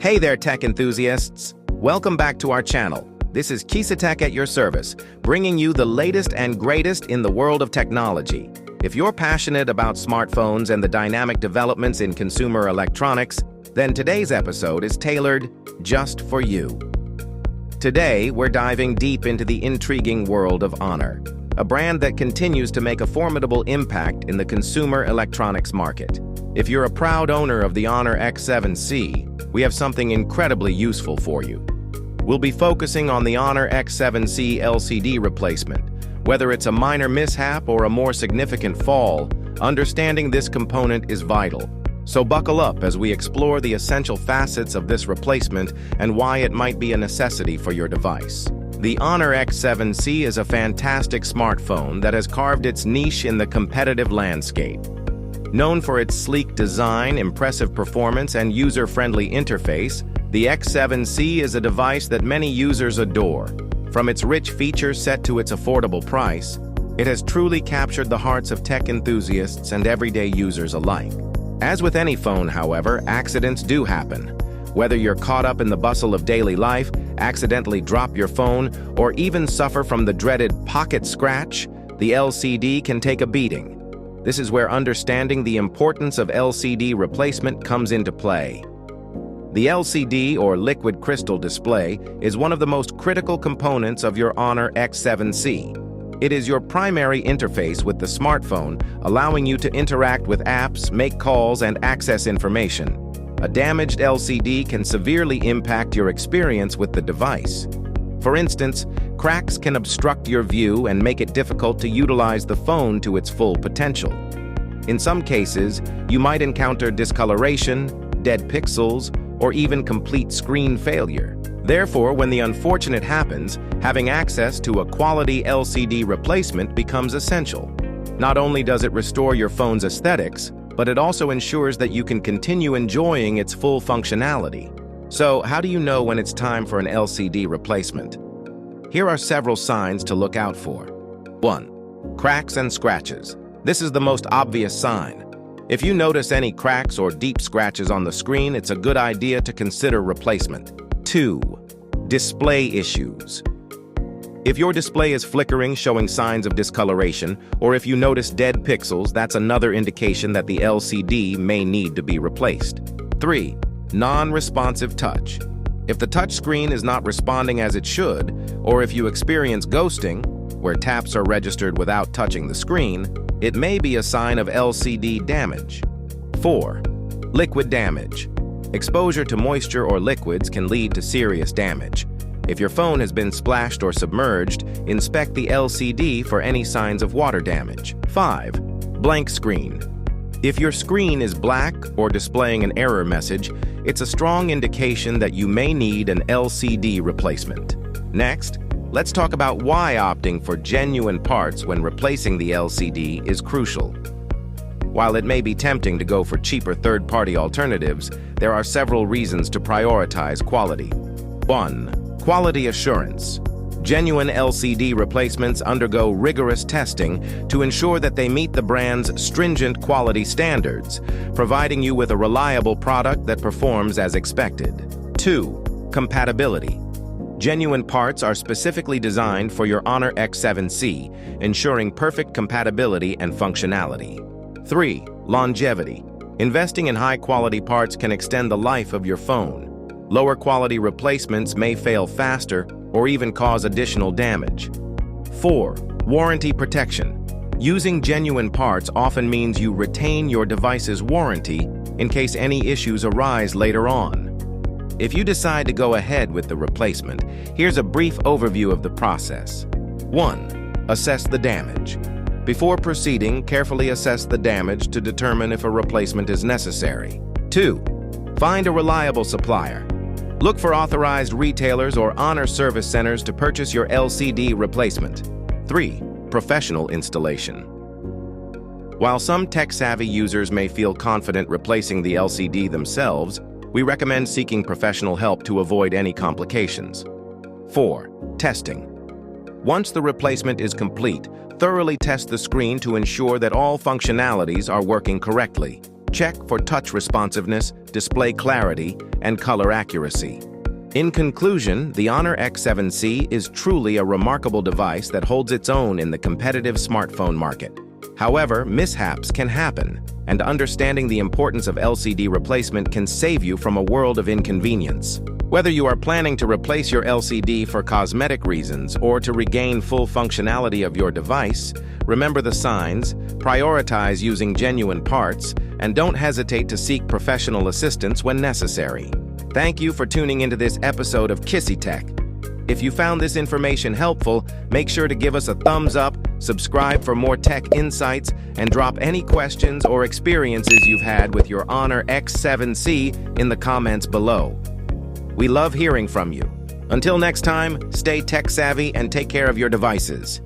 Hey there, tech enthusiasts! Welcome back to our channel. This is Kisa Tech at your service, bringing you the latest and greatest in the world of technology. If you're passionate about smartphones and the dynamic developments in consumer electronics, then today's episode is tailored just for you. Today, we're diving deep into the intriguing world of Honor, a brand that continues to make a formidable impact in the consumer electronics market. If you're a proud owner of the Honor X7C, we have something incredibly useful for you. We'll be focusing on the Honor X7C LCD replacement. Whether it's a minor mishap or a more significant fall, understanding this component is vital. So buckle up as we explore the essential facets of this replacement and why it might be a necessity for your device. The Honor X7C is a fantastic smartphone that has carved its niche in the competitive landscape. Known for its sleek design, impressive performance, and user-friendly interface, the X7C is a device that many users adore. From its rich feature set to its affordable price, it has truly captured the hearts of tech enthusiasts and everyday users alike. As with any phone, however, accidents do happen. Whether you're caught up in the bustle of daily life, accidentally drop your phone, or even suffer from the dreaded pocket scratch, the LCD can take a beating. This is where understanding the importance of LCD replacement comes into play. The LCD, or liquid crystal display, is one of the most critical components of your Honor X7C. It is your primary interface with the smartphone, allowing you to interact with apps, make calls, and access information. A damaged LCD can severely impact your experience with the device. For instance, cracks can obstruct your view and make it difficult to utilize the phone to its full potential. In some cases, you might encounter discoloration, dead pixels, or even complete screen failure. Therefore, when the unfortunate happens, having access to a quality LCD replacement becomes essential. Not only does it restore your phone's aesthetics, but it also ensures that you can continue enjoying its full functionality. So, how do you know when it's time for an LCD replacement? Here are several signs to look out for. 1. Cracks and scratches. This is the most obvious sign. If you notice any cracks or deep scratches on the screen, it's a good idea to consider replacement. 2. Display issues. If your display is flickering, showing signs of discoloration, or if you notice dead pixels, that's another indication that the LCD may need to be replaced. 3. Non-responsive touch. If the touch screen is not responding as it should, or if you experience ghosting, where taps are registered without touching the screen, it may be a sign of LCD damage. 4. Liquid damage. Exposure to moisture or liquids can lead to serious damage. If your phone has been splashed or submerged, inspect the LCD for any signs of water damage. 5. Blank screen. If your screen is black or displaying an error message, it's a strong indication that you may need an LCD replacement. Next, let's talk about why opting for genuine parts when replacing the LCD is crucial. While it may be tempting to go for cheaper third-party alternatives, there are several reasons to prioritize quality. 1. Quality assurance. Genuine LCD replacements undergo rigorous testing to ensure that they meet the brand's stringent quality standards, providing you with a reliable product that performs as expected. 2. Compatibility. Genuine parts are specifically designed for your Honor X7C, ensuring perfect compatibility and functionality. 3. Longevity. Investing in high-quality parts can extend the life of your phone. Lower quality replacements may fail faster or even cause additional damage. 4. Warranty protection. Using genuine parts often means you retain your device's warranty in case any issues arise later on. If you decide to go ahead with the replacement, here's a brief overview of the process. 1. Assess the damage. Before proceeding, carefully assess the damage to determine if a replacement is necessary. 2. Find a reliable supplier. Look for authorized retailers or Honor service centers to purchase your LCD replacement. 3. Professional installation. While some tech-savvy users may feel confident replacing the LCD themselves, we recommend seeking professional help to avoid any complications. 4. Testing. Once the replacement is complete, thoroughly test the screen to ensure that all functionalities are working correctly. Check for touch responsiveness, display clarity, and color accuracy. In conclusion, the Honor X7C is truly a remarkable device that holds its own in the competitive smartphone market. However, mishaps can happen, and understanding the importance of LCD replacement can save you from a world of inconvenience. Whether you are planning to replace your LCD for cosmetic reasons or to regain full functionality of your device, remember the signs, prioritize using genuine parts, and don't hesitate to seek professional assistance when necessary. Thank you for tuning into this episode of Kissy Tech. If you found this information helpful, make sure to give us a thumbs up, subscribe for more tech insights, and drop any questions or experiences you've had with your Honor X7C in the comments below. We love hearing from you. Until next time, stay tech savvy and take care of your devices.